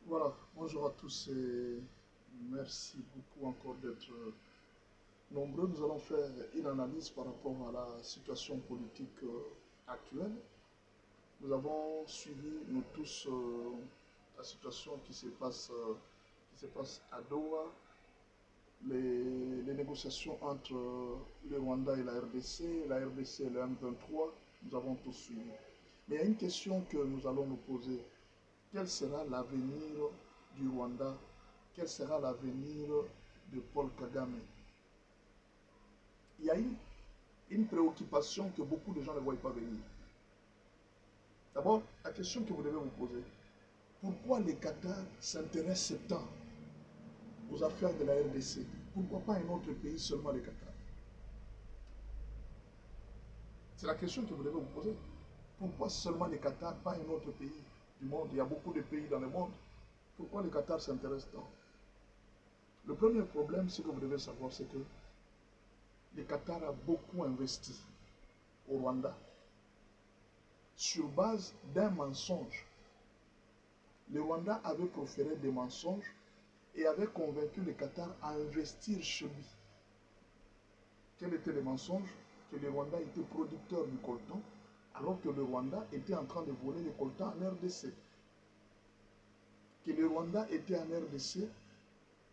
Voilà, bonjour à tous et merci beaucoup encore d'être nombreux. Nous allons faire une analyse par rapport à la situation politique actuelle. Nous avons suivi, nous tous, la situation qui se passe à Doha, les négociations entre le Rwanda et la RDC et le M23, nous avons tous suivi. Mais il y a une question que nous allons nous poser. Quel sera l'avenir du Rwanda? Quel sera l'avenir de Paul Kagame? Il y a une préoccupation que beaucoup de gens ne voient pas venir. D'abord, la question que vous devez vous poser, pourquoi les Qatar s'intéressent tant aux affaires de la RDC? Pourquoi pas un autre pays, seulement les Qatar? C'est la question que vous devez vous poser. Pourquoi seulement les Qatar, pas un autre pays du monde? Il y a beaucoup de pays dans le monde. Pourquoi les Qatar s'intéressent tant? Le premier problème, ce que vous devez savoir, c'est que le Qatar a beaucoup investi au Rwanda sur base d'un mensonge. Le Rwanda avait proféré des mensonges et avait convaincu le Qatar à investir chez lui. Quel était le mensonge? Que le Rwanda était producteur du coltan, alors que le Rwanda était en train de voler le coltan en RDC. Que le Rwanda était en RDC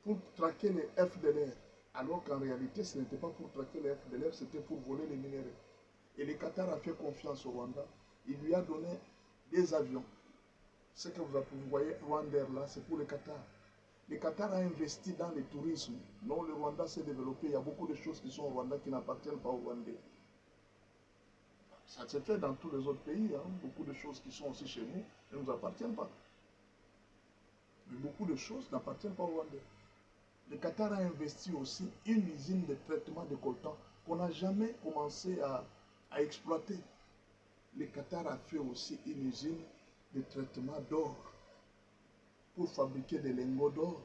pour traquer les FDLR, alors qu'en réalité, ce n'était pas pour traquer les FDLR, c'était pour voler les minéraux. Et le Qatar a fait confiance au Rwanda. Il lui a donné des avions. Ce que vous voyez, Rwandair là, c'est pour le Qatar. Le Qatar a investi dans le tourisme. Non, le Rwanda s'est développé. Il y a beaucoup de choses qui sont au Rwanda qui n'appartiennent pas au Rwandais. Ça se fait dans tous les autres pays. Hein. Beaucoup de choses qui sont aussi chez nous ne nous appartiennent pas. Mais beaucoup de choses n'appartiennent pas au Rwandais. Le Qatar a investi aussi une usine de traitement de coltan qu'on n'a jamais commencé à exploiter. Le Qatar a fait aussi une usine de traitement d'or pour fabriquer des lingots d'or.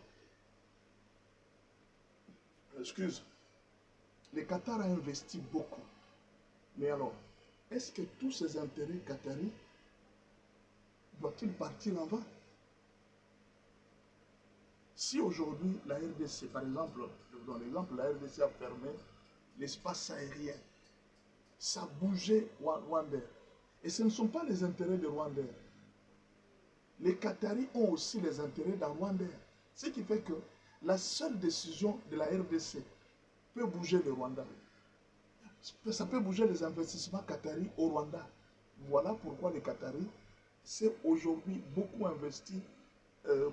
Excuse. Le Qatar a investi beaucoup. Mais alors, est-ce que tous ces intérêts qataris doivent-ils partir en vain? Si aujourd'hui la RDC, par exemple, je vous donne l'exemple, la RDC a fermé l'espace aérien, ça bougeait Rwandair. Et ce ne sont pas les intérêts de Rwandair. Les Qataris ont aussi les intérêts dans Rwandair. Ce qui fait que la seule décision de la RDC peut bouger le Rwanda. Ça peut bouger les investissements qataris au Rwanda. Voilà pourquoi les Qataris s'est aujourd'hui beaucoup investi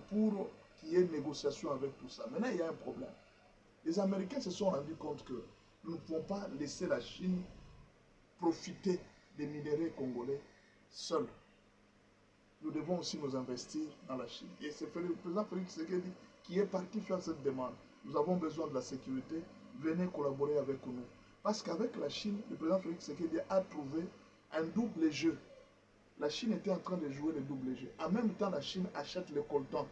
pour qu'il y ait une négociation avec tout ça. Maintenant, il y a un problème. Les Américains se sont rendus compte que nous ne pouvons pas laisser la Chine profiter des minéraux congolais seuls. Nous devons aussi nous investir dans la Chine. Et c'est le président Félix Tshisekedi qui est parti faire cette demande. Nous avons besoin de la sécurité, venez collaborer avec nous. Parce qu'avec la Chine, le président Félix Tshisekedi a trouvé un double jeu. La Chine était en train de jouer le double jeu. En même temps, la Chine achète le coltan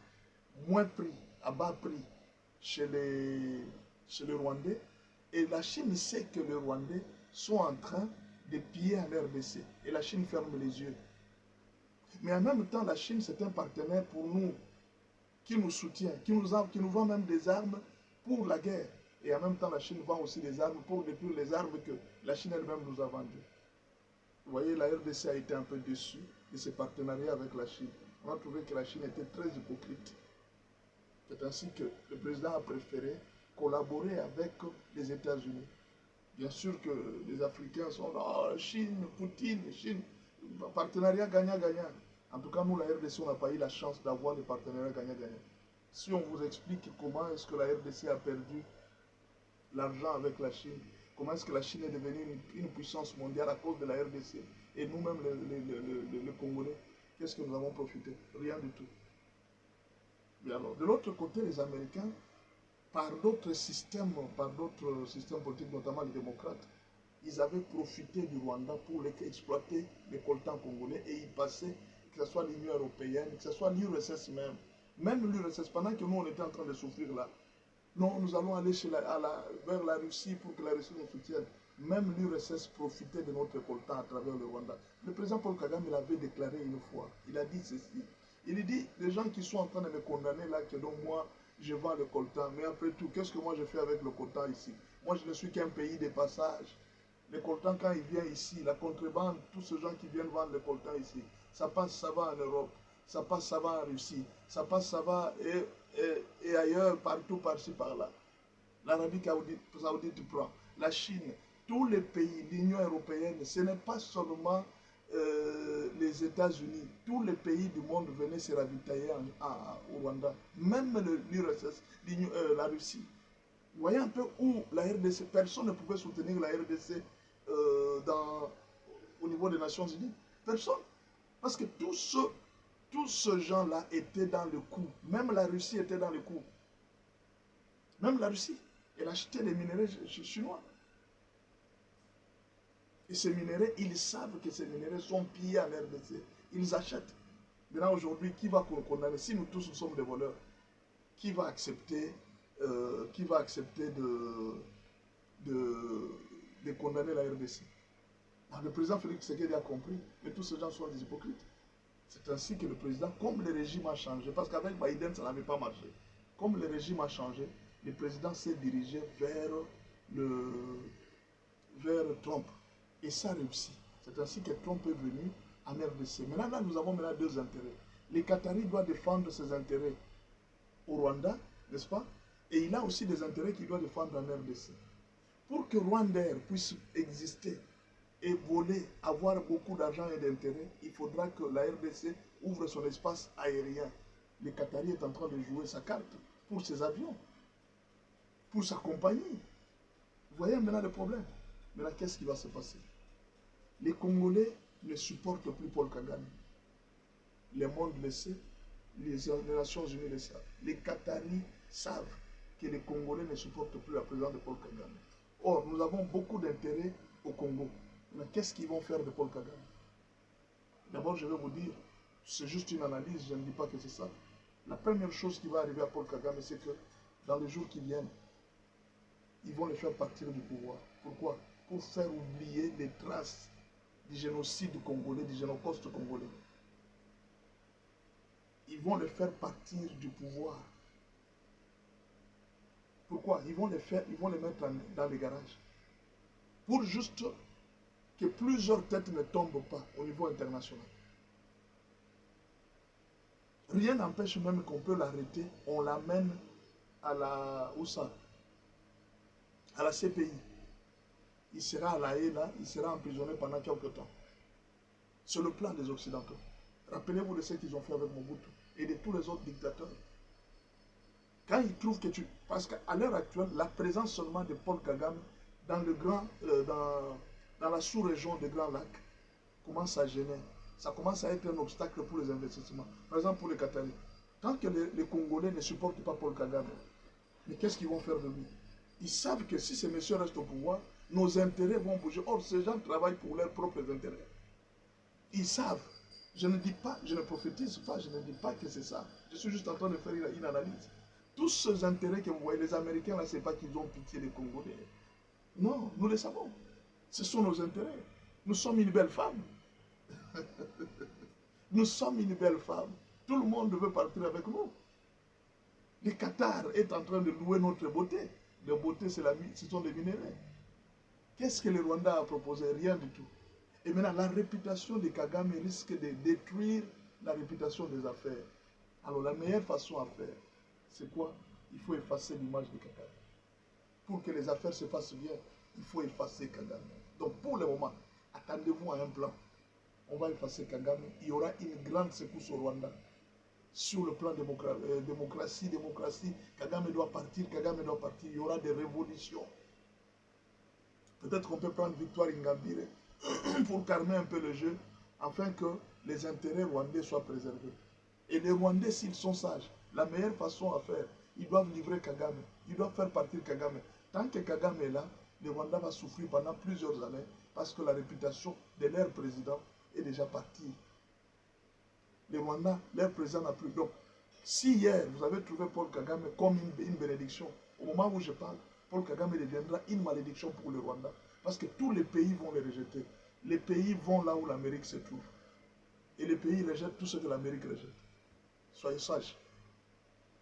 moins prix, à bas prix, chez les Rwandais. Et la Chine sait que les Rwandais sont en train de piller en RDC. Et la Chine ferme les yeux. Mais en même temps, la Chine, c'est un partenaire pour nous, qui nous soutient, qui nous vend même des armes pour la guerre. Et en même temps, la Chine vend aussi des armes pour détruire les armes que la Chine elle-même nous a vendues. Vous voyez, la RDC a été un peu déçue de ses partenariats avec la Chine. On a trouvé que la Chine était très hypocrite. C'est ainsi que le président a préféré collaborer avec les États-Unis. Bien sûr que les Africains sont là, oh, Chine, Poutine, Chine, partenariat gagnant-gagnant. En tout cas, nous, la RDC, on n'a pas eu la chance d'avoir des partenariats gagnant-gagnant. Si on vous explique comment est-ce que la RDC a perdu l'argent avec la Chine, comment est-ce que la Chine est devenue une puissance mondiale à cause de la RDC, et nous-mêmes, les Congolais, qu'est-ce que nous avons profité? Rien du tout. Et alors, de l'autre côté, les Américains, par d'autres systèmes politiques, notamment les démocrates, ils avaient profité du Rwanda pour exploiter les coltans congolais et y passer, que ce soit l'Union européenne, que ce soit l'URSS même. Même l'URSS, pendant que nous on était en train de souffrir là, non, nous allons aller vers la Russie pour que la Russie nous soutienne. Même l'URSS profitait de notre coltan à travers le Rwanda. Le président Paul Kagame l'avait déclaré une fois. Il a dit ceci. Il dit, les gens qui sont en train de me condamner là, que donc moi, je vends le coltan. Mais après tout, qu'est-ce que moi je fais avec le coltan ici? Moi, je ne suis qu'un pays de passage. Le coltan, quand il vient ici, la contrebande, tous ces gens qui viennent vendre le coltan ici, ça passe, ça va en Europe, ça passe, ça va en Russie, ça passe, ça va et ailleurs, partout, par-ci, par-là. L'Arabie Saoudite prend, la Chine, tous les pays, l'Union européenne, ce n'est pas seulement les États-Unis, tous les pays du monde venaient se ravitailler au Rwanda, même l'URSS, la Russie. Vous voyez un peu où la RDC, personne ne pouvait soutenir la RDC au niveau des Nations Unies. Personne. Parce que tous ces gens-là étaient dans le coup. Même la Russie était dans le coup. Même la Russie, elle achetait des minéraux chinois. Et ces minéraux, ils savent que ces minéraux sont pillés en RDC. Ils achètent. Maintenant, aujourd'hui, qui va condamner? Si nous tous nous sommes des voleurs, qui va accepter de condamner la RDC? Alors, le président Félix Tshisekedi a compris, mais tous ces gens sont des hypocrites. C'est ainsi que le président, comme le régime a changé, parce qu'avec Biden, ça n'avait pas marché. Comme le régime a changé, le président s'est dirigé vers Trump. Et ça a réussi. C'est ainsi que Trump est venu en RDC. Maintenant, là, nous avons maintenant deux intérêts. Les Qataris doivent défendre ses intérêts au Rwanda, n'est-ce pas? Et il a aussi des intérêts qu'il doit défendre en RDC. Pour que Rwandair puisse exister et voler, avoir beaucoup d'argent et d'intérêts, il faudra que la RDC ouvre son espace aérien. Le Qatari est en train de jouer sa carte pour ses avions, pour sa compagnie. Vous voyez maintenant le problème. Maintenant, qu'est-ce qui va se passer? Les Congolais ne supportent plus Paul Kagame. Le monde le sait, les Nations Unies le savent. Les Qataris savent que les Congolais ne supportent plus la présence de Paul Kagame. Or, nous avons beaucoup d'intérêt au Congo. Mais qu'est-ce qu'ils vont faire de Paul Kagame? D'abord, je vais vous dire, c'est juste une analyse, je ne dis pas que c'est ça. La première chose qui va arriver à Paul Kagame, c'est que dans les jours qui viennent, ils vont le faire partir du pouvoir. Pourquoi? Pour faire oublier les traces du génocide congolais, du génocide congolais. Ils vont le faire partir du pouvoir. Pourquoi? Ils vont le mettre dans les garages. Pour juste que plusieurs têtes ne tombent pas au niveau international. Rien n'empêche même qu'on peut l'arrêter, on l'amène à la à la CPI. Il sera à la haie là, il sera emprisonné pendant quelques temps. C'est le plan des Occidentaux. Rappelez-vous de ce qu'ils ont fait avec Mobutu et de tous les autres dictateurs. Quand ils trouvent que tu... Parce qu'à l'heure actuelle, la présence seulement de Paul Kagame dans la sous-région des Grands Lacs commence à gêner. Ça commence à être un obstacle pour les investissements. Par exemple, pour les Qataris. Tant que les Congolais ne supportent pas Paul Kagame, mais qu'est-ce qu'ils vont faire de lui? Ils savent que si ces messieurs restent au pouvoir, nos intérêts vont bouger. Or, ces gens travaillent pour leurs propres intérêts. Ils savent. Je ne dis pas, je ne prophétise pas, je ne dis pas que c'est ça. Je suis juste en train de faire une analyse. Tous ces intérêts que vous voyez, les Américains, là, ce n'est pas qu'ils ont pitié des Congolais. Non, nous le savons. Ce sont nos intérêts. Nous sommes une belle femme. Nous sommes une belle femme. Tout le monde veut partir avec nous. Le Qatar est en train de louer notre beauté. La beauté, ce sont des minéraux. Qu'est-ce que le Rwanda a proposé? Rien du tout. Et maintenant, la réputation de Kagame risque de détruire la réputation des affaires. Alors, la meilleure façon à faire, c'est quoi? Il faut effacer l'image de Kagame. Pour que les affaires se passent bien, il faut effacer Kagame. Donc, pour le moment, attendez-vous à un plan. On va effacer Kagame. Il y aura une grande secousse au Rwanda. Sur le plan démocratie, Kagame doit partir, il y aura des révolutions. Peut-être qu'on peut prendre Victoire Ingabire pour calmer un peu le jeu, afin que les intérêts rwandais soient préservés. Et les Rwandais, s'ils sont sages, la meilleure façon à faire, ils doivent livrer Kagame, ils doivent faire partir Kagame. Tant que Kagame est là, le Rwanda va souffrir pendant plusieurs années, parce que la réputation de leur président est déjà partie. Les Rwandais, leur président n'a plus. Donc, si hier, vous avez trouvé Paul Kagame comme une bénédiction, au moment où je parle, Paul Kagame deviendra une malédiction pour le Rwanda. Parce que tous les pays vont les rejeter. Les pays vont là où l'Amérique se trouve. Et les pays rejettent tout ce que l'Amérique rejette. Soyez sages.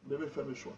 Vous devez faire le choix.